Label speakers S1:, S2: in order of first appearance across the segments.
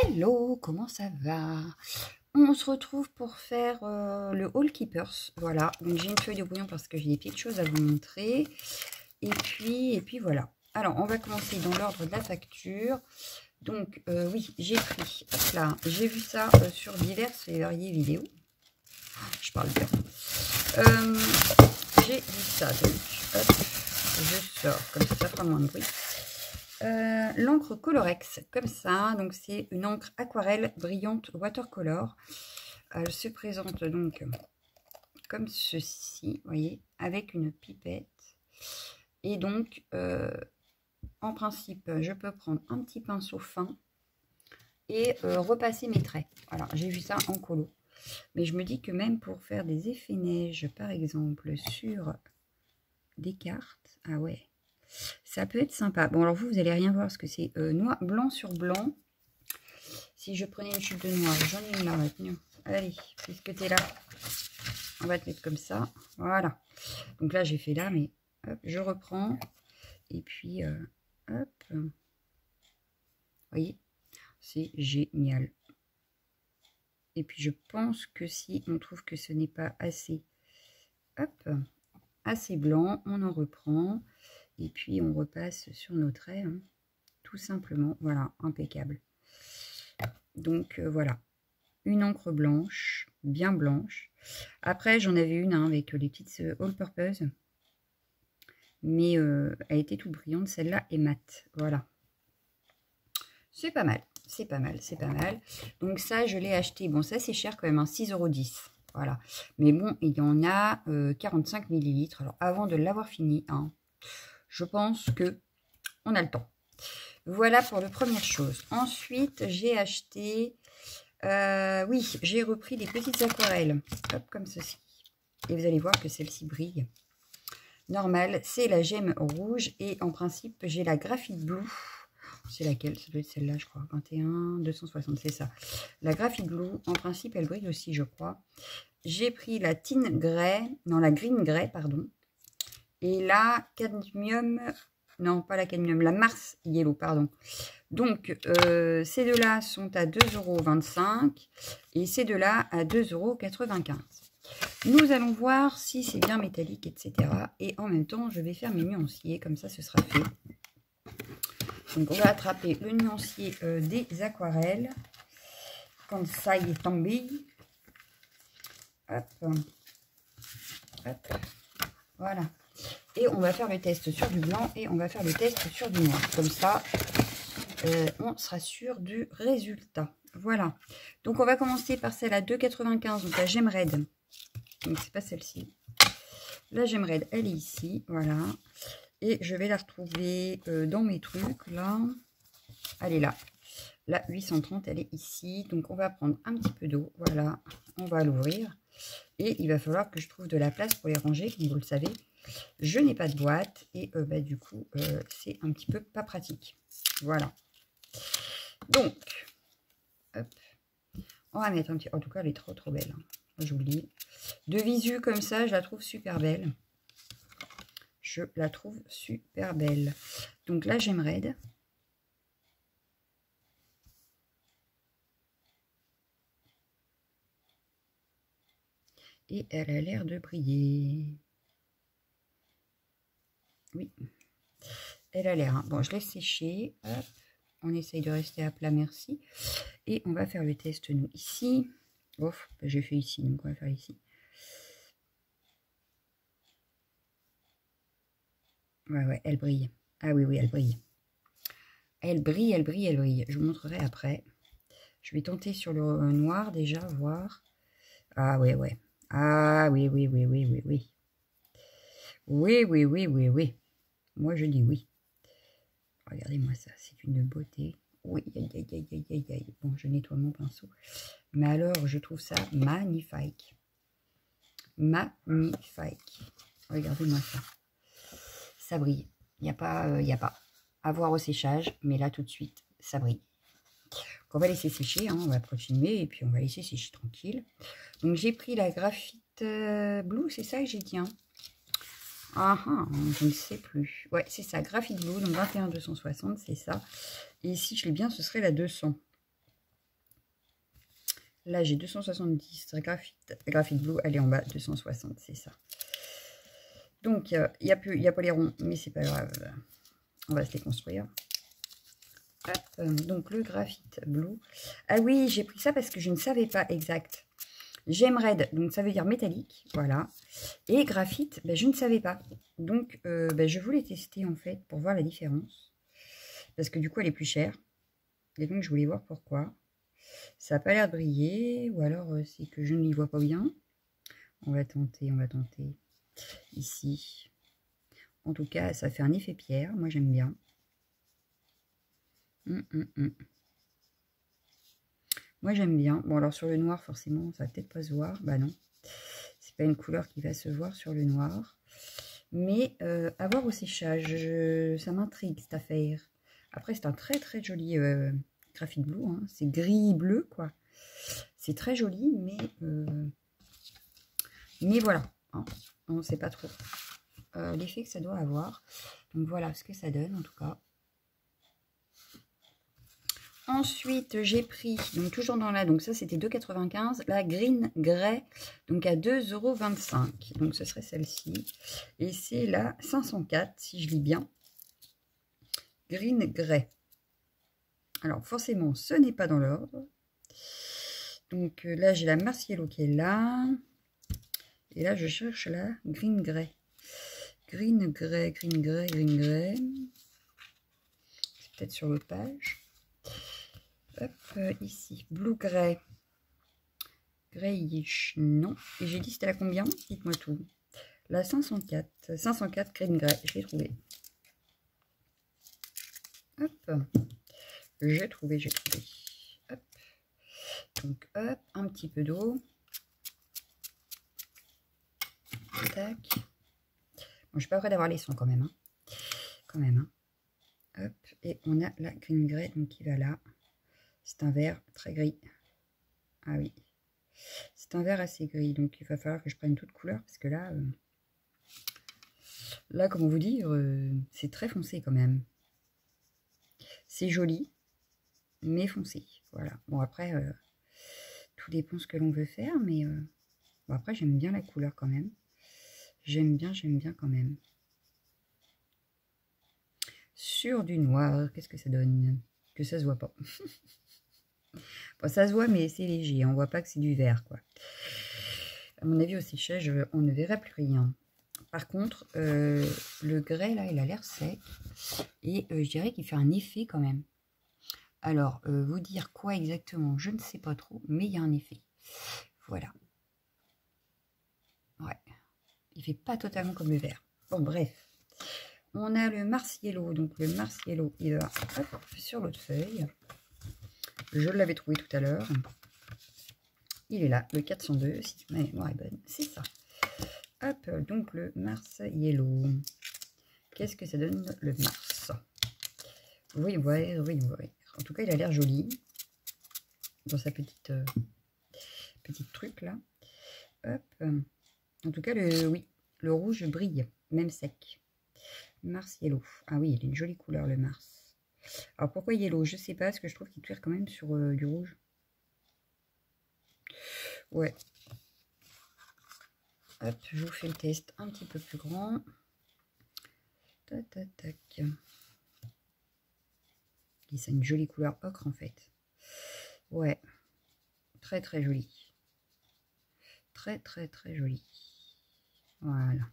S1: Hello, comment ça va? On se retrouve pour faire le Haul Keepers. Voilà, donc j'ai une feuille de brouillon parce que j'ai des petites choses à vous montrer. Et puis voilà. Alors, on va commencer dans l'ordre de la facture. Donc, oui, j'ai pris, hop là, j'ai vu ça sur diverses et variées vidéos. Je parle bien. J'ai vu ça, donc, hop, je sors, comme ça fera moins de bruit. L'encre Colorex, comme ça, donc c'est une encre aquarelle brillante watercolor. Elle se présente donc comme ceci, vous voyez, avec une pipette. Et donc, en principe, je peux prendre un petit pinceau fin et repasser mes traits. Voilà, j'ai vu ça en colo. Mais je me dis que même pour faire des effets neige, par exemple, sur des cartes, ah ouais, ça peut être sympa. Bon, alors vous allez rien voir parce que c'est noir, blanc sur blanc. Si je prenais une chute de noir, j'en ai une là maintenant. Allez, puisque tu es là, on va te mettre comme ça. Voilà. Donc là, j'ai fait là, mais hop, je reprends. Et puis, hop. Vous voyez, c'est génial. Et puis, je pense que si on trouve que ce n'est pas assez, hop, assez blanc, on en reprend. Et puis, on repasse sur nos traits, hein, tout simplement. Voilà, impeccable. Donc, voilà. Une encre blanche, bien blanche. Après, j'en avais une avec les petites all-purpose. Mais elle était toute brillante. Celle-là est mate. Voilà. C'est pas mal. C'est pas mal. C'est pas mal. Donc ça, je l'ai acheté. Bon, ça, c'est cher quand même. Hein, 6,10 €. Voilà. Mais bon, il y en a 45 ml. Alors, avant de l'avoir fini, hein, je pense que on a le temps. Voilà pour la première chose. Ensuite, j'ai acheté... oui, j'ai repris des petites aquarelles. Hop, comme ceci. Et vous allez voir que celle-ci brille. Normal, c'est la gemme rouge. Et en principe, j'ai la Graphite Blue. C'est laquelle? Ça doit être celle-là, je crois. 21 260, c'est ça. La Graphite Blue, en principe, elle brille aussi, je crois. J'ai pris la Tin Grey, non, la Green Grey, pardon. Et la Cadmium, non, pas la Cadmium, la Mars Yellow, pardon. Donc, ces deux-là sont à 2,25 € et ces deux-là à 2,95 €. Nous allons voir si c'est bien métallique, etc. Et en même temps, je vais faire mes nuanciers, comme ça, ce sera fait. Donc, on va attraper le nuancier des aquarelles. Quand ça y est tombé. Hop. Hop. Voilà. Et on va faire le test sur du blanc et on va faire le test sur du noir. Comme ça, on sera sûr du résultat. Voilà. Donc, on va commencer par celle à 2,95 €. Donc, la gemme raide. Donc, c'est pas celle-ci. La gemme raide, elle est ici. Voilà. Et je vais la retrouver dans mes trucs. Là. Elle est là. La 830, elle est ici. Donc, on va prendre un petit peu d'eau. Voilà. On va l'ouvrir. Et il va falloir que je trouve de la place pour les ranger. Comme vous le savez, je n'ai pas de boîte. Et bah, du coup, c'est un petit peu pas pratique. Voilà. Donc, hop. On va mettre un petit... En tout cas, elle est trop, trop belle. Hein. J'oublie. De visu, comme ça, je la trouve super belle. Je la trouve super belle. Donc là, gemme raide. Et elle a l'air de briller. Oui. Elle a l'air. Hein. Bon, je laisse sécher. Hop. On essaye de rester à plat, merci. Et on va faire le test, nous, ici. Oh, bah, j'ai fait ici, donc on va faire ici. Ouais, elle brille. Ah oui, oui, elle brille. Elle brille, elle brille, elle brille. Je vous montrerai après. Je vais tenter sur le noir déjà, voir. Ah ouais, ouais. Ah oui, oui, oui, oui, oui, oui. Oui, oui, oui, oui, oui. Moi, je dis oui. Regardez-moi ça, c'est une beauté. Oui, aïe, aïe, aïe, aïe, aïe, aïe. Bon, je nettoie mon pinceau. Mais alors, je trouve ça magnifique. Magnifique. Regardez-moi ça. Ça brille. Il n'y a pas, à voir au séchage, mais là, tout de suite, ça brille. Donc, on va laisser sécher, hein, on va continuer, et puis on va laisser sécher tranquille. Donc, j'ai pris la Graphite Blue, c'est ça que j'ai dit, hein. Ah, je ne sais plus. Ouais, c'est ça, Graphite Blue, donc 21 260, c'est ça. Et ici, je l'ai bien, ce serait la 200. Là, j'ai 270 graphite blue. Elle est en bas, 260, c'est ça. Donc, il n'y a pas les ronds, mais c'est pas grave. On va se déconstruire. Hop, donc, le graphite blue. Ah oui, j'ai pris ça parce que je ne savais pas exact. Gemme red, donc ça veut dire métallique, voilà. Et graphite, ben, je ne savais pas. Donc, ben, je voulais tester, en fait, pour voir la différence. Parce que du coup, elle est plus chère. Et donc, je voulais voir pourquoi. Ça n'a pas l'air de briller, ou alors c'est que je ne l'y vois pas bien. On va tenter, ici. En tout cas, ça fait un effet pierre, moi j'aime bien. Moi j'aime bien. Bon alors sur le noir, forcément, ça va peut-être pas se voir. Bah non, c'est pas une couleur qui va se voir sur le noir. Mais à voir au séchage, ça m'intrigue cette affaire. Après, c'est un très très joli graphite blue, hein. C'est gris-bleu, quoi. C'est très joli, mais voilà, hein. On ne sait pas trop l'effet que ça doit avoir. Donc voilà ce que ça donne en tout cas. Ensuite, j'ai pris, donc toujours dans la, donc ça c'était 2,95, la Green Grey, donc à 2,25 €. Donc ce serait celle-ci. Et c'est la 504, si je lis bien. Green Grey. Alors forcément, ce n'est pas dans l'ordre. Donc là, j'ai la Marciello qui est là. Et là, je cherche la Green Grey. Green Grey, Green Grey, Green Grey. C'est peut-être sur l'autre page. Hop, ici, Blue Grey. Greyish, non. Et j'ai dit c'était la combien? Dites-moi tout. La 504. 504 Green Grey, je l'ai trouvé. Hop. J'ai trouvé. Hop. Donc, hop, un petit peu d'eau. Tac. Bon, je suis pas prête d'avoir les sons quand même. Hein. Quand même. Hein. Hop. Et on a la Green Grey donc, qui va là. C'est un vert très gris. Ah oui. C'est un vert assez gris. Donc, il va falloir que je prenne toute couleur. Parce que là, comment vous dire, c'est très foncé quand même. C'est joli, mais foncé. Voilà. Bon, après, tout dépend ce que l'on veut faire. Mais bon, après, j'aime bien la couleur quand même. J'aime bien quand même. Sur du noir, qu'est-ce que ça donne? Que ça se voit pas. Bon, ça se voit, mais c'est léger. On voit pas que c'est du vert, quoi. À mon avis, au séchage, on ne verra plus rien. Par contre, le grès, là, il a l'air sec. Et je dirais qu'il fait un effet quand même. Alors, vous dire quoi exactement, je ne sais pas trop. Mais il y a un effet. Voilà. Ouais. Il fait pas totalement comme le vert. Bon, bref. On a le Marciello. Donc, le Marciello, il va hop, sur l'autre feuille. Je l'avais trouvé tout à l'heure. Il est là, le 402, si ma mémoire est bonne. C'est ça. Hop, donc le Marciello. Qu'est-ce que ça donne, le Mars? Oui, ouais. En tout cas, il a l'air joli. Dans sa petite truc, là. Hop. En tout cas, le rouge brille, même sec. Marciello. Ah oui, il a une jolie couleur, le Mars. Alors, pourquoi yellow? Je sais pas, parce que je trouve qu'il tire quand même sur du rouge. Ouais. Hop, je vous fais le test un petit peu plus grand. Tac, tac, tac. Et c'est une jolie couleur ocre, en fait. Ouais. Très, très joli. Très, très, très joli. Voilà.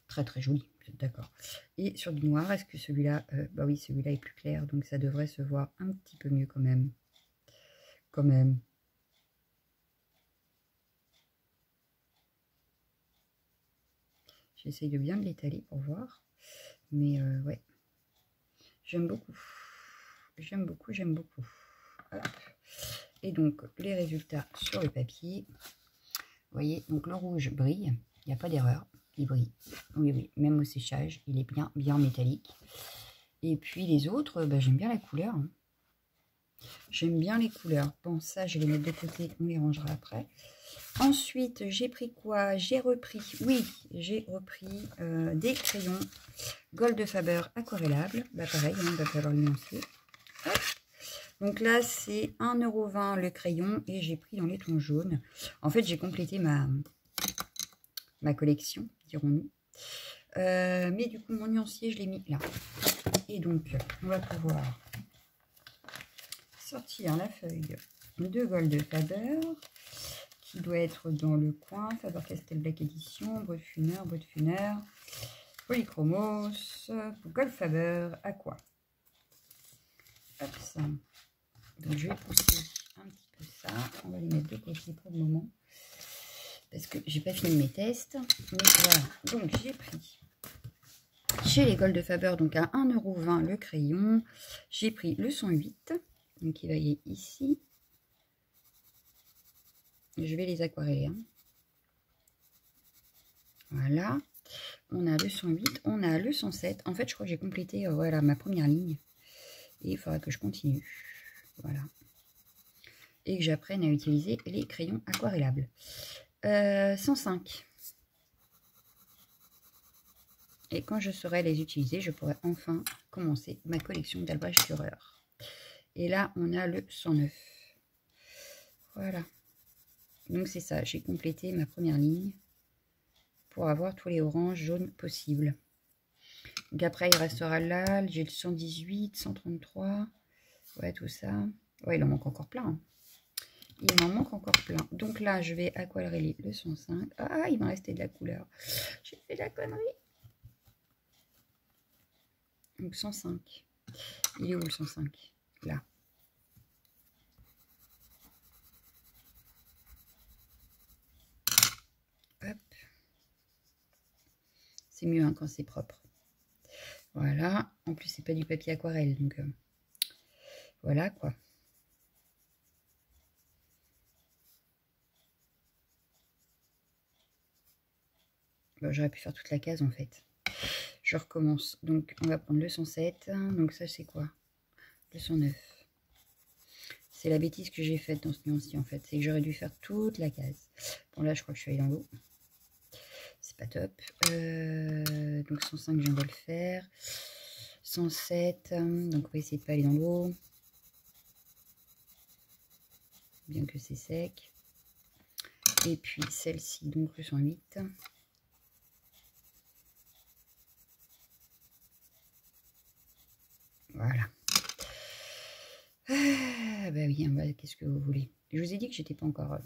S1: Très, très joli. D'accord. Et sur du noir, est-ce que celui-là... bah oui, celui-là est plus clair, donc ça devrait se voir un petit peu mieux quand même. Quand même. J'essaye de bien l'étaler pour voir. Mais ouais. J'aime beaucoup. J'aime beaucoup. Hop. Et donc, les résultats sur le papier. Vous voyez, donc le rouge brille. Il n'y a pas d'erreur. Il brille. Oui, même au séchage, il est bien métallique. Et puis les autres, bah, j'aime bien la couleur. Hein. J'aime bien les couleurs. Bon, ça, je vais les mettre de côté. On les rangera après. Ensuite, j'ai pris quoi? J'ai repris des crayons Gold Faber aquarellables. Bah pareil, il va falloir le nuancer. Hop. Donc là, c'est 1,20 € le crayon et j'ai pris dans les tons jaunes. En fait, j'ai complété ma collection, dirons-nous. Mais du coup, mon nuancier, je l'ai mis là. Et donc, on va pouvoir sortir la feuille de Gold Faber, qui doit être dans le coin. Faber-Castell Black Edition, Brut Funner, Polychromos, Gold Faber, Aqua. Hop, ça. Donc, je vais pousser un petit peu ça. On va les mettre de côté pour le moment. Parce que j'ai pas fini mes tests. Mais voilà. Donc, j'ai pris chez les Gold Faber, donc à 1,20 € le crayon. J'ai pris le 108. Donc, il va y aller ici. Je vais les aquareller. Hein. Voilà. On a le 108. On a le 107. En fait, je crois que j'ai complété voilà, ma première ligne. Et il faudra que je continue. Voilà. Et que j'apprenne à utiliser les crayons aquarellables. 105. Et quand je saurai les utiliser, je pourrai enfin commencer ma collection d'Albrecht Dürer. Et là, on a le 109. Voilà. Donc, c'est ça. J'ai complété ma première ligne pour avoir tous les oranges jaunes possibles. Donc, après, il restera là. J'ai le 118, 133. Ouais, tout ça. Ouais, il en manque encore plein. Hein. Il m'en manque encore plein. Donc là, je vais aquareller le 105. Ah, il m'a resté de la couleur. J'ai fait de la connerie. Donc 105. Il est où le 105? Là. Hop. C'est mieux hein, quand c'est propre. Voilà. En plus, c'est pas du papier aquarelle. Donc voilà quoi. Bon, j'aurais pu faire toute la case en fait. Je recommence. Donc, on va prendre le 107. Donc, ça, c'est quoi? Le 109. C'est la bêtise que j'ai faite dans ce nuancier, en fait. C'est que j'aurais dû faire toute la case. Bon, là, je crois que je suis allée dans l'eau. C'est pas top. Donc, 105, je viens de le faire. 107. Donc, on va essayer de pas aller dans l'eau. Bien que c'est sec. Et puis, celle-ci, donc le 108. Voilà. Ah, bah oui, bah, qu'est-ce que vous voulez? Je vous ai dit que j'étais pas encore...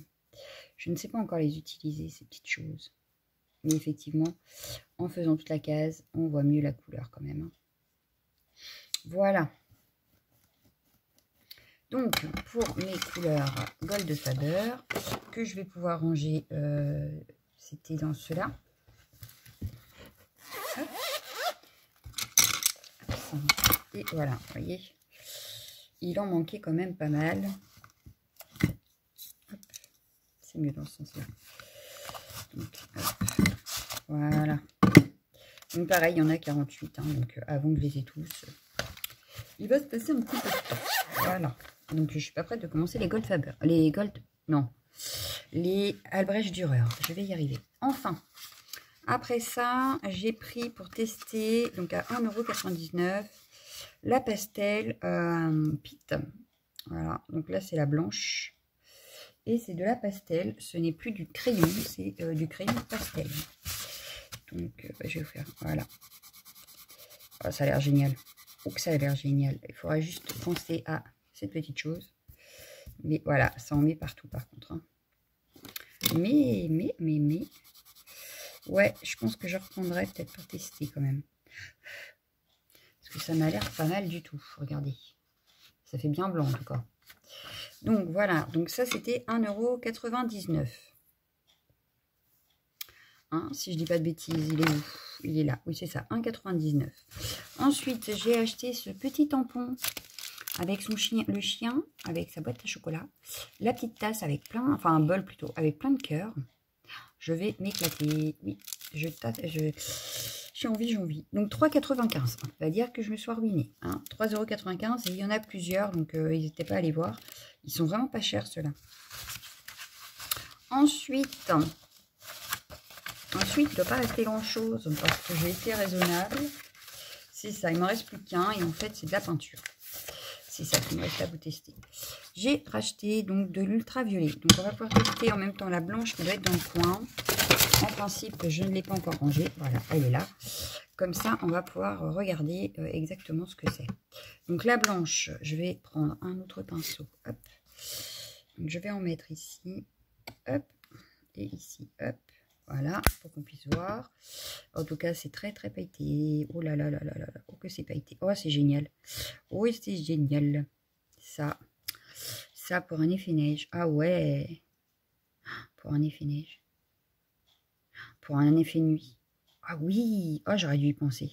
S1: je ne sais pas encore les utiliser, ces petites choses. Mais effectivement, en faisant toute la case, on voit mieux la couleur quand même. Voilà. Donc, pour mes couleurs Gold Faber, que je vais pouvoir ranger, c'était dans ceux-là. Et voilà, vous voyez. Il en manquait quand même pas mal. C'est mieux dans ce sens-là. Voilà. Donc pareil, il y en a 48. Hein, donc avant que je les ai tous, il va se passer un petit peu de temps. Voilà. Donc je suis pas prête de commencer les Gold Faber. Les Gold... Non. Les Albrecht Dürer. Je vais y arriver. Enfin. Après ça, j'ai pris pour tester, donc à 1,99 €, la pastel Pitt. Voilà, donc là c'est la blanche. Et c'est de la pastel, ce n'est plus du crayon, c'est du crayon pastel. Donc je vais vous faire, voilà. Oh, ça a l'air génial. Oh que ça a l'air génial. Il faudra juste penser à cette petite chose. Mais voilà, ça en met partout par contre. Hein. Mais... Ouais, je pense que je reprendrai peut-être pour tester quand même. Parce que ça m'a l'air pas mal du tout. Regardez. Ça fait bien blanc en tout cas. Donc voilà. Donc ça c'était 1,99 €. Hein, si je dis pas de bêtises, il est où? Il est là. Oui, c'est ça. 1,99 €. Ensuite, j'ai acheté ce petit tampon avec son chien, le chien, avec sa boîte à chocolat. La petite tasse avec plein, enfin un bol plutôt, avec plein de cœurs. Je vais m'éclater. Oui, j'ai envie. Donc 3,95 €. On va dire que je me suis ruinée. Hein. 3,95 € et il y en a plusieurs. Donc n'hésitez pas à aller voir. Ils sont vraiment pas chers ceux-là. Ensuite, il ne doit pas rester grand-chose parce que j'ai été raisonnable. C'est ça, il m'en reste plus qu'un et en fait c'est de la peinture. c'est ça qui me reste à vous tester. J'ai racheté donc de l'ultraviolet. Donc on va pouvoir tester en même temps la blanche qui doit être dans le coin. En principe, je ne l'ai pas encore rangée. Voilà, elle est là. Comme ça, on va pouvoir regarder exactement ce que c'est. Donc la blanche, je vais prendre un autre pinceau. Hop. Donc, je vais en mettre ici. Hop. Et ici. Hop. Voilà, pour qu'on puisse voir. En tout cas, c'est très très pailleté. Oh là là là là là là. Oh que c'est pailleté. Oh, c'est génial. Oh, c'est génial. Ça pour un effet neige. Ah ouais. Pour un effet neige. Pour un effet nuit. Ah oui. Oh, j'aurais dû y penser.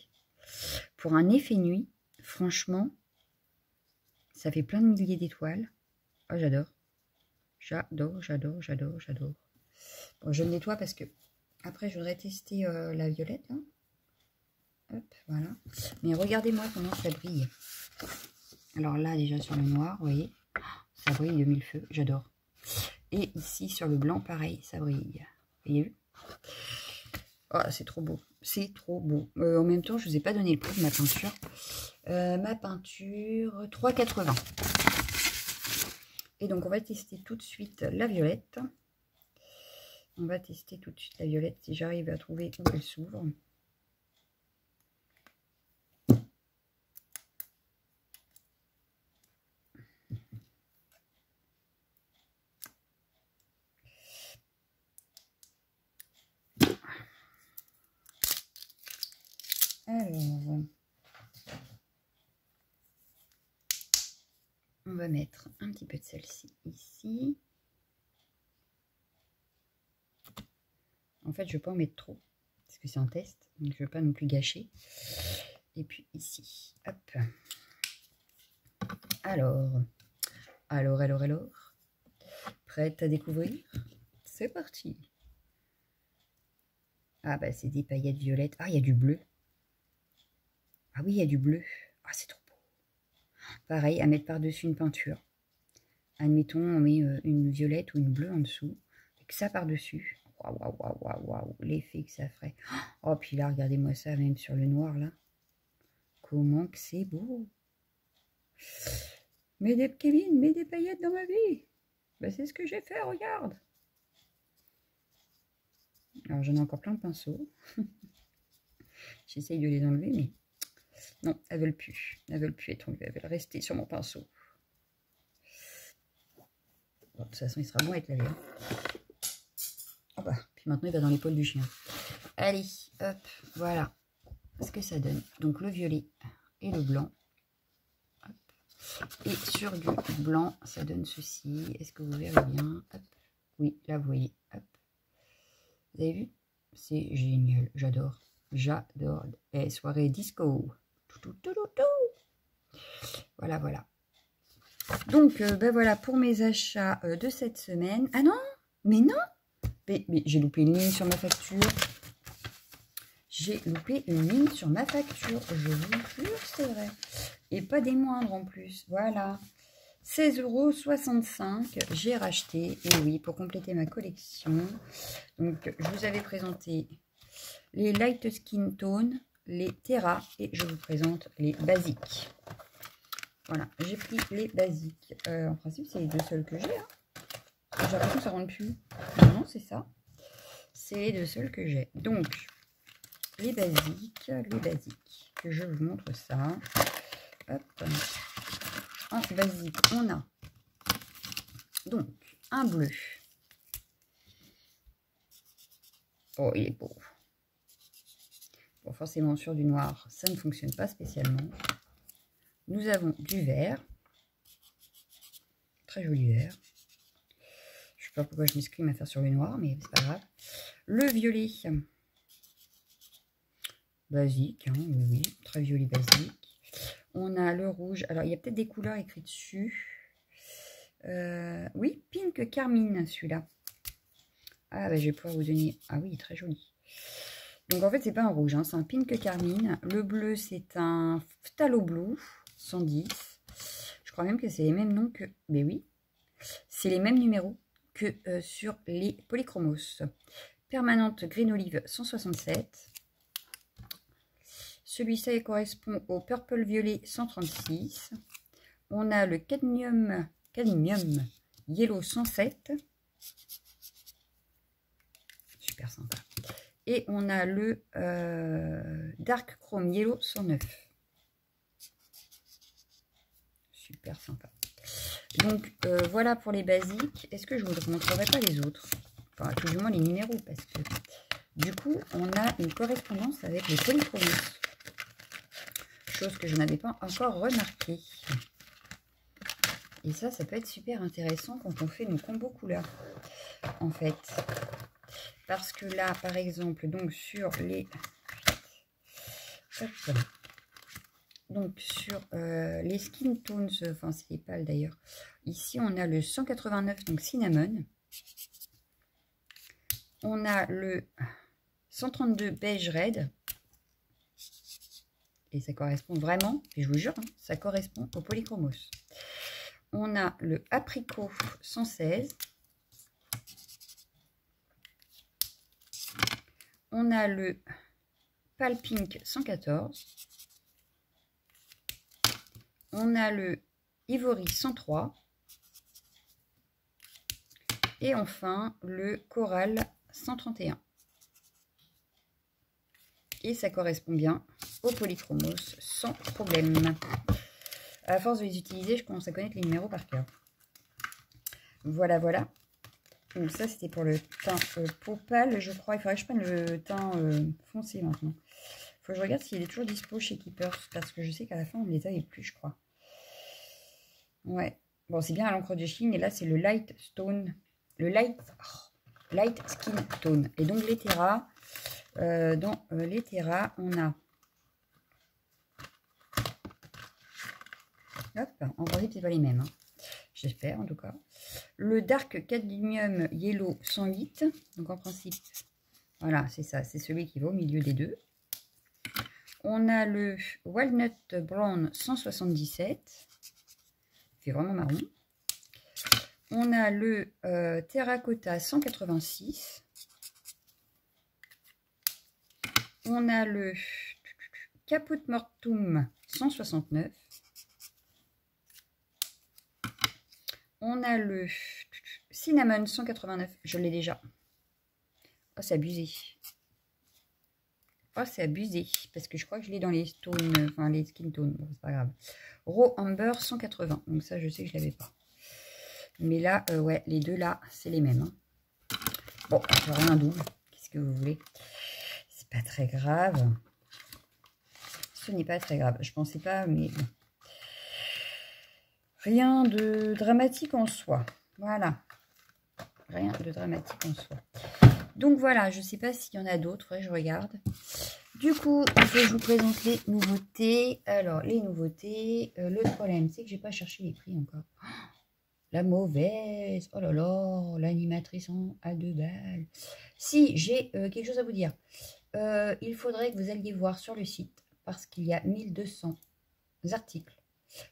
S1: Pour un effet nuit, franchement, ça fait plein de milliers d'étoiles. Oh, j'adore. J'adore, j'adore, j'adore, j'adore. Bon, je le nettoie parce que après, je voudrais tester la violette. Là. Hop, voilà. Mais regardez-moi comment ça brille. Alors là, déjà sur le noir, vous voyez, ça brille de mille feux. J'adore. Et ici, sur le blanc, pareil, ça brille. Vous voyez? Oh, c'est trop beau. C'est trop beau. En même temps, je ne vous ai pas donné le prix de ma peinture. Ma peinture, 3,80. Et donc, on va tester tout de suite la violette. On va tester tout de suite la violette si j'arrive à trouver où elle s'ouvre. Alors, on va mettre un petit peu de celle-ci ici. En fait, je ne vais pas en mettre trop, parce que c'est un test, donc je ne veux pas non plus gâcher. Et puis ici, hop. Alors, prête à découvrir? C'est parti. Ah bah c'est des paillettes violettes. Ah, il y a du bleu. Ah oui, il y a du bleu. Ah, c'est trop beau. Pareil, à mettre par-dessus une peinture. Admettons, on met une violette ou une bleue en dessous. Avec ça par-dessus. Waouh, waouh, waouh, waouh, waouh. L'effet que ça ferait. Oh, puis là, regardez-moi ça, même sur le noir, là. Comment que c'est beau. Mets des Kevin, mets des paillettes dans ma vie. Ben, c'est ce que j'ai fait, regarde. Alors, j'en ai encore plein de pinceaux. J'essaye de les enlever, mais non, elles veulent plus. Elles veulent plus être enlevées. Elles veulent rester sur mon pinceau. Bon, de toute façon, il sera bon avec la laver. Oh bah, puis maintenant, il va dans l'épaule du chien. Allez, hop, voilà ce que ça donne. Donc, le violet et le blanc. Hop. Et sur du blanc, ça donne ceci. Est-ce que vous verrez bien? Hop. Oui, là, vous voyez. Hop. Vous avez vu? C'est génial. J'adore. J'adore. Et soirée disco. Voilà, voilà. Donc, ben voilà pour mes achats de cette semaine. Ah non, mais non, mais j'ai loupé une ligne sur ma facture. J'ai loupé une ligne sur ma facture. Je vous jure, c'est vrai. Et pas des moindres en plus. Voilà. 16,65 €. J'ai racheté. Et oui, pour compléter ma collection. Donc, je vous avais présenté les Light Skin Tone, les Terra. Et je vous présente les basiques. Voilà, j'ai pris les basiques. En principe, c'est les deux seuls que j'ai. Hein. J'ai l'impression que ça rentre plus. Non, c'est ça. C'est les deux seuls que j'ai. Donc, les basiques. Je vous montre ça. Hop. En basique, on a donc un bleu. Oh, il est beau. Bon, forcément, sur du noir, ça ne fonctionne pas spécialement. Nous avons du vert. Très joli vert. Je ne sais pas pourquoi je m'exprime à faire sur le noir, mais c'est pas grave. Le violet. Basique, hein, oui, très violet basique. On a le rouge. Alors, il y a peut-être des couleurs écrites dessus. Oui, Pink Carmine, celui-là. Ah, bah, je vais pouvoir vous donner... Ah oui, très joli. Donc, en fait, c'est pas un rouge, hein, c'est un Pink Carmine. Le bleu, c'est un Phthalo Blue, 110. Je crois même que c'est les mêmes noms que... Mais oui, c'est les mêmes numéros que sur les Polychromos. Permanente Green Olive, 167. Celui-ci correspond au Purple Violet, 136. On a le cadmium Yellow 107. Super sympa. Et on a le Dark Chrome Yellow 109. Super sympa. Donc, voilà pour les basiques. Est-ce que je vous montrerai pas les autres? Enfin, tout du moins les numéros, parce que du coup, on a une correspondance avec les polychromos. Chose que je n'avais pas encore remarqué. Et ça peut être super intéressant quand on fait nos combos couleurs, en fait. Parce que là, par exemple, donc sur les... Hop. Donc sur les skin tones, enfin c'est les pâles d'ailleurs. Ici, on a le 189, donc cinnamon. On a le 132 beige red. Et ça correspond vraiment, et je vous jure, hein, ça correspond au polychromos. On a le apricot 116. On a le pale pink 114. On a le ivory 103. Et enfin, le coral 131. Et ça correspond bien au polychromos sans problème. À force de les utiliser, je commence à connaître les numéros par cœur. Voilà, voilà. Donc ça, c'était pour le teint peau pâle, je crois. Il faudrait que je prenne le teint foncé maintenant. Il faut que je regarde s'il est toujours dispo chez Keepers, parce que je sais qu'à la fin, on ne les avait plus, je crois. Ouais. Bon, c'est bien à l'encre de Chine, et là, c'est le Light Stone. Le Light Skin Tone. Et donc, les terras... dans les terras, on a... Hop, en principe, c'est pas les mêmes. Hein. J'espère, en tout cas. Le Dark Cadmium Yellow 108. Donc, en principe, voilà, c'est ça. C'est celui qui va au milieu des deux. On a le Walnut Brown 177. Il fait vraiment marron. On a le Terracotta 186. On a le Caput Mortuum 169. On a le Cinnamon 189. Je l'ai déjà. Oh, c'est abusé. Oh, c'est abusé. Parce que je crois que je l'ai dans les tones, enfin les skin tones. Bon, c'est pas grave. Raw Amber 180. Donc ça, je sais que je l'avais pas. Mais là, ouais, les deux là, c'est les mêmes. Hein. Bon, j'aurai un double. Qu'est-ce que vous voulez? C'est pas très grave. Ce n'est pas très grave. Je pensais pas, mais bon. Rien de dramatique en soi. Voilà. Rien de dramatique en soi. Donc voilà, je ne sais pas s'il y en a d'autres. Ouais, je regarde. Du coup, je vous présente les nouveautés. Alors, les nouveautés. Le problème, c'est que je n'ai pas cherché les prix encore. La mauvaise. Oh là là, l'animatrice à 2 balles. Si, j'ai quelque chose à vous dire. Il faudrait que vous alliez voir sur le site. Parce qu'il y a 1200 articles.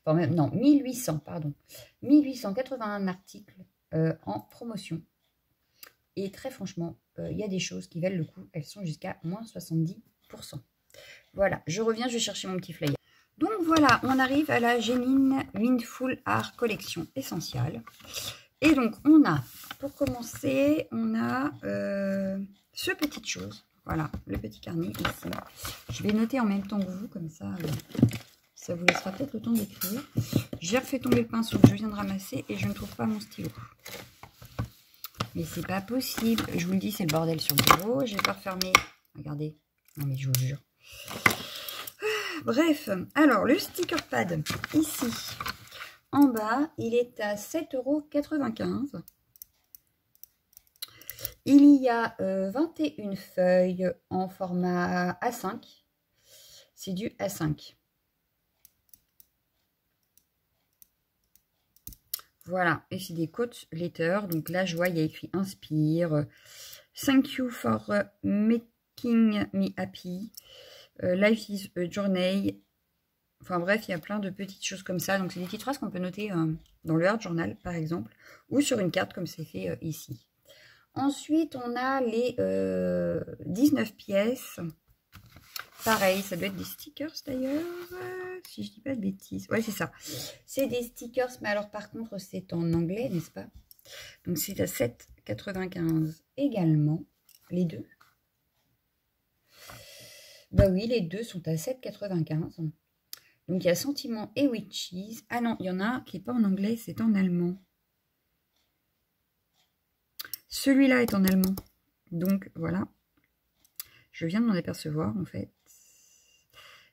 S1: Enfin, même, non, 1800, pardon. 1881 articles en promotion. Et très franchement, il y a des choses qui valent le coup. Elles sont jusqu'à moins 70%. Voilà, je reviens, je vais chercher mon petit flyer. Donc voilà, on arrive à la Gémine Windful Art Collection Essentiale. Et donc, on a, pour commencer, on a ce petite chose. Voilà, le petit carnet ici. Je vais noter en même temps que vous, comme ça... ça vous laissera peut-être le temps d'écrire. J'ai refait tomber le pinceau que je viens de ramasser et je ne trouve pas mon stylo. Mais c'est pas possible. Je vous le dis, c'est le bordel sur le bureau. Je vais pas refermer. Regardez. Non mais je vous jure. Bref. Alors, le sticker pad, ici, en bas, il est à 7,95 €. Il y a 21 feuilles en format A5. C'est du A5. Voilà, et c'est des quote letters. Donc là, je vois, il y a écrit Inspire. Thank you for making me happy. Life is a journey. Enfin bref, il y a plein de petites choses comme ça. Donc c'est des petites phrases qu'on peut noter dans le Art Journal, par exemple. Ou sur une carte, comme c'est fait ici. Ensuite, on a les 19 pièces. pareil, ça doit être des stickers d'ailleurs, si je dis pas de bêtises. Ouais, c'est ça. C'est des stickers, mais alors par contre, c'est en anglais, n'est-ce pas? Donc c'est à 7,95 également, les deux. Bah oui, les deux sont à 7,95. Donc il y a Sentiment et Witches. Ah non, il y en a un qui n'est pas en anglais, c'est en allemand. Celui-là est en allemand. Donc voilà. Je viens de m'en apercevoir en fait.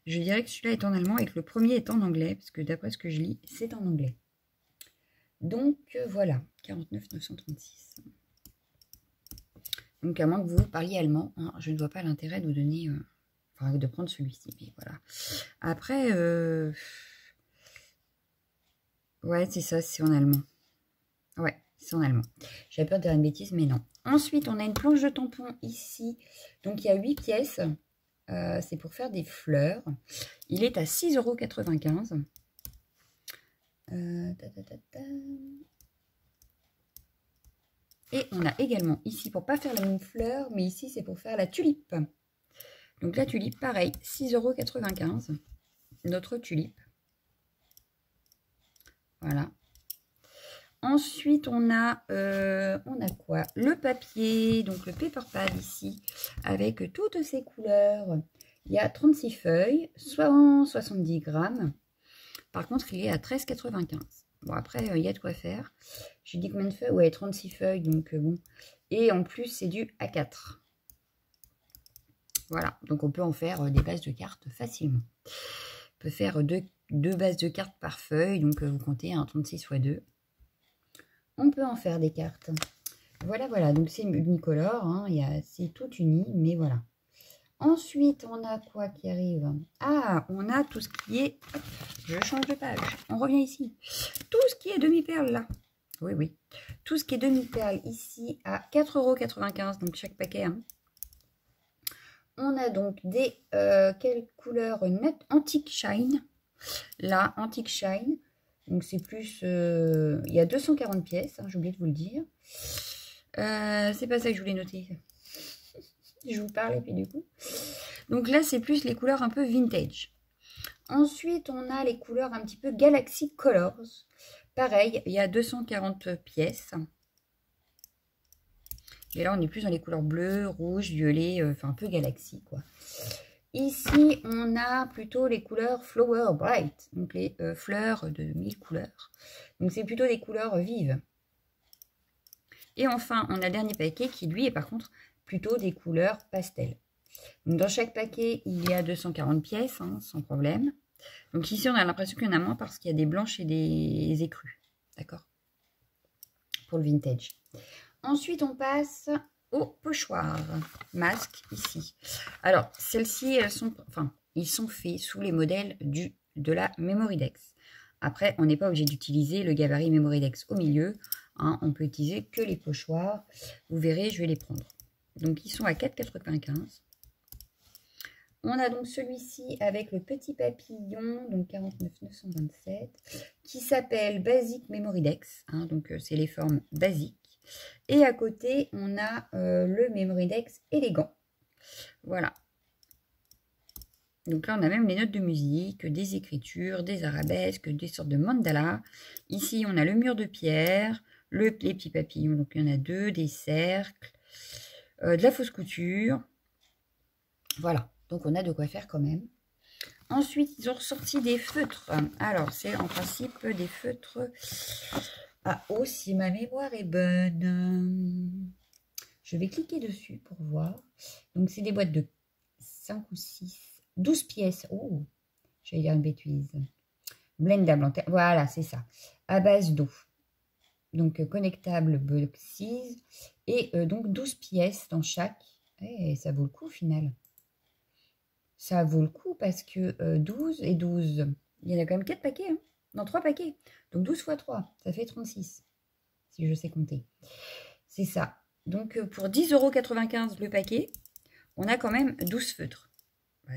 S1: Je dirais que celui-là est en allemand et que le premier est en anglais, parce que d'après ce que je lis, c'est en anglais. Donc voilà, 49,936. Donc à moins que vous parliez allemand, hein, je ne vois pas l'intérêt de vous donner, enfin de prendre celui-ci, mais voilà. Après, ouais c'est ça, c'est en allemand. Ouais, c'est en allemand. J'avais peur de dire une bêtise, mais non. Ensuite, on a une planche de tampon ici. Donc il y a 8 pièces. C'est pour faire des fleurs. Il est à 6,95 €. Et on a également ici, pour pas faire la même fleur, mais ici c'est pour faire la tulipe. Donc la tulipe, pareil, 6,95 €. Notre tulipe. Voilà. Ensuite, on a quoi? Le papier, donc le paper pad ici, avec toutes ces couleurs. Il y a 36 feuilles, 170 grammes. Par contre, il est à 13,95 €. Bon, après, il y a de quoi faire. J'ai dit combien de feuilles? Ouais, 36 feuilles, donc bon. Et en plus, c'est du A4. Voilà, donc on peut en faire des bases de cartes facilement. On peut faire deux bases de cartes par feuille, donc vous comptez 36 x 2. On peut en faire des cartes. Voilà, voilà. Donc, c'est unicolore. Hein, c'est tout uni, mais voilà. Ensuite, on a quoi qui arrive? Ah, on a tout ce qui est... Hop, je change de page. On revient ici. Tout ce qui est demi-perle, là. Oui, oui. Tout ce qui est demi-perle, ici, à 4,95 €. Donc, chaque paquet. Hein. On a donc des... quelle couleur? Antique Shine. Là, Antique Shine. Donc c'est plus, il y a 240 pièces, hein, j'ai oublié de vous le dire. C'est pas ça que je voulais noter. Je vous parle et puis du coup. Donc là, c'est plus les couleurs un peu vintage. Ensuite, on a les couleurs un petit peu Galaxy Colors. Pareil, il y a 240 pièces. Et là, on est plus dans les couleurs bleues, rouges, violets, enfin un peu Galaxy, quoi. Ici, on a plutôt les couleurs Flower Bright, donc les fleurs de 1000 couleurs. Donc, c'est plutôt des couleurs vives. Et enfin, on a le dernier paquet qui, lui, est par contre plutôt des couleurs pastel. Donc, dans chaque paquet, il y a 240 pièces, hein, sans problème. Donc, ici, on a l'impression qu'il y en a moins parce qu'il y a des blanches et des écrues. D'accord? Pour le vintage. Ensuite, on passe aux pochoirs masques ici. Alors, celles-ci, ils sont faits sous les modèles de la Memorydex. Après, on n'est pas obligé d'utiliser le gabarit Memorydex au milieu. Hein, on peut utiliser que les pochoirs. Vous verrez, je vais les prendre. Donc, ils sont à 4,95 €. On a donc celui-ci avec le petit papillon, donc 49,927, qui s'appelle Basic Memorydex. Hein, donc, c'est les formes basiques. Et à côté, on a le Memorydex élégant. Voilà. Donc là, on a même les notes de musique, des écritures, des arabesques, des sortes de mandalas. Ici, on a le mur de pierre, les petits papillons, donc il y en a 2, des cercles, de la fausse couture. Voilà, donc on a de quoi faire quand même. Ensuite, ils ont ressorti des feutres. Alors, c'est en principe des feutres... Ah, oh, si ma mémoire est bonne. Je vais cliquer dessus pour voir. Donc, c'est des boîtes de 5 ou 6, 12 pièces. Oh, j'allais dire une bêtise. Blendable. Voilà, c'est ça. À base d'eau. Donc, connectable boxes. Et donc, 12 pièces dans chaque. Et ça vaut le coup au final. Ça vaut le coup parce que 12 et 12. Il y en a quand même 4 paquets. Hein. Non, 3 paquets. Donc 12 x 3, ça fait 36. Si je sais compter. C'est ça. Donc pour 10,95 € le paquet, on a quand même 12 feutres.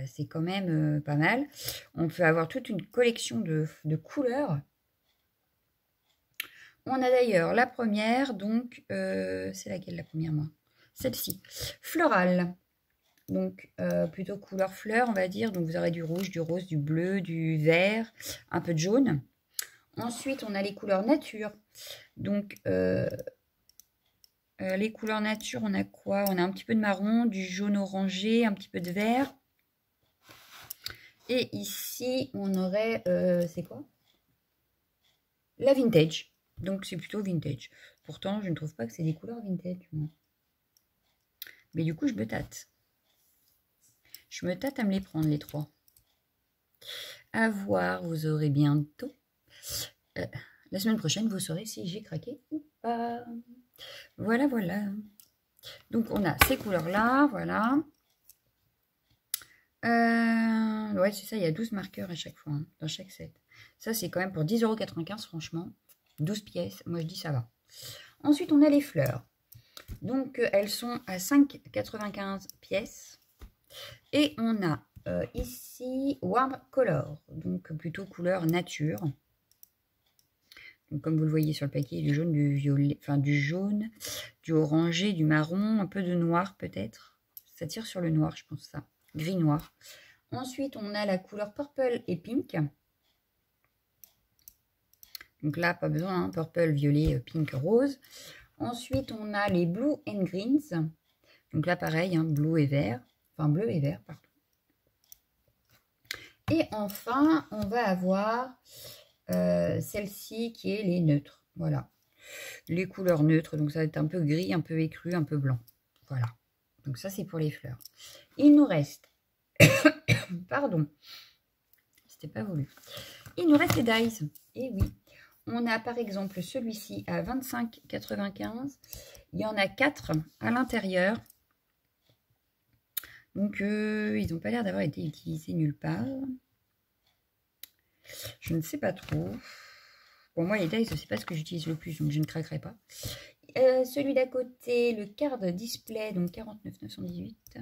S1: C'est quand même pas mal. On peut avoir toute une collection de couleurs. On a d'ailleurs la première, donc c'est laquelle la première, moi? Celle-ci. Florale. Donc, plutôt couleur fleur, on va dire. Donc, vous aurez du rouge, du rose, du bleu, du vert, un peu de jaune. Ensuite, on a les couleurs nature. Donc, les couleurs nature, on a quoi? On a un petit peu de marron, du jaune orangé, un petit peu de vert. Et ici, on aurait, c'est quoi? La vintage. Donc, c'est plutôt vintage. Pourtant, je ne trouve pas que c'est des couleurs vintage, moi. Mais du coup, je me tâte. Je me tâte à me les prendre, les trois. À voir, vous aurez bientôt. La semaine prochaine, vous saurez si j'ai craqué ou pas. Voilà, voilà. Donc, on a ces couleurs-là, voilà. Ouais, c'est ça, il y a 12 marqueurs à chaque fois, hein, dans chaque set. Ça, c'est quand même pour 10,95 €, franchement. 12 pièces, moi je dis ça va. Ensuite, on a les fleurs. Donc, elles sont à 5,95 pièces. Et on a ici Warm Color, donc plutôt couleur nature. Donc, comme vous le voyez sur le paquet, du jaune, du violet, enfin du jaune, du orangé, du marron, un peu de noir peut-être. Ça tire sur le noir, je pense ça. Gris noir. Ensuite, on a la couleur purple et pink. Donc là, pas besoin, hein, purple, violet, pink, rose. Ensuite, on a les blue and greens. Donc là, pareil, hein, bleu et vert. Enfin, bleu et vert, pardon. Et enfin, on va avoir celle-ci qui est les neutres. Voilà. Les couleurs neutres. Donc ça va être un peu gris, un peu écru, un peu blanc. Voilà. Donc ça, c'est pour les fleurs. Il nous reste... Pardon. C'était pas voulu. Il nous reste les dies. Et oui. On a par exemple celui-ci à 25,95 €. Il y en a 4 à l'intérieur. Donc, ils n'ont pas l'air d'avoir été utilisés nulle part. Je ne sais pas trop. Pour moi, les dies, c'est pas ce que j'utilise le plus, donc je ne craquerai pas. Celui d'à côté, le card display, donc 49,918.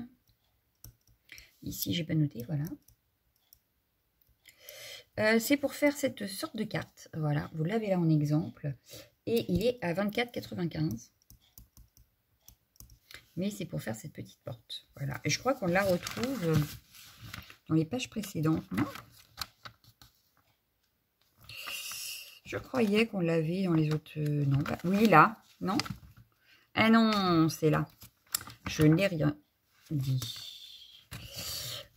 S1: Ici, j'ai pas noté, voilà. C'est pour faire cette sorte de carte. Voilà, vous l'avez là en exemple. Et il est à 24,95 €. Mais c'est pour faire cette petite porte. Voilà. Et je crois qu'on la retrouve dans les pages précédentes, non? Je croyais qu'on l'avait dans les autres... non, bah, oui, là. Non? Ah non, c'est là. Je n'ai rien dit.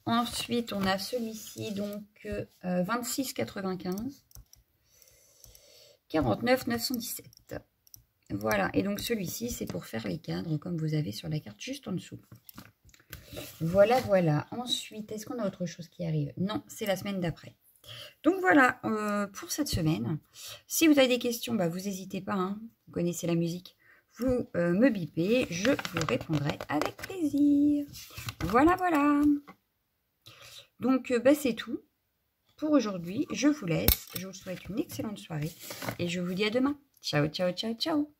S1: Ensuite, on a celui-ci, donc 26,95 €. 49,917. Voilà, et donc celui-ci, c'est pour faire les cadres, comme vous avez sur la carte juste en dessous. Voilà, voilà. Ensuite, est-ce qu'on a autre chose qui arrive? Non, c'est la semaine d'après. Donc voilà, pour cette semaine. Si vous avez des questions, bah, vous n'hésitez pas, hein, vous connaissez la musique. Vous me bipez, je vous répondrai avec plaisir. Voilà, voilà. Donc, bah, c'est tout pour aujourd'hui. Je vous laisse, je vous souhaite une excellente soirée et je vous dis à demain. Ciao, ciao, ciao, ciao.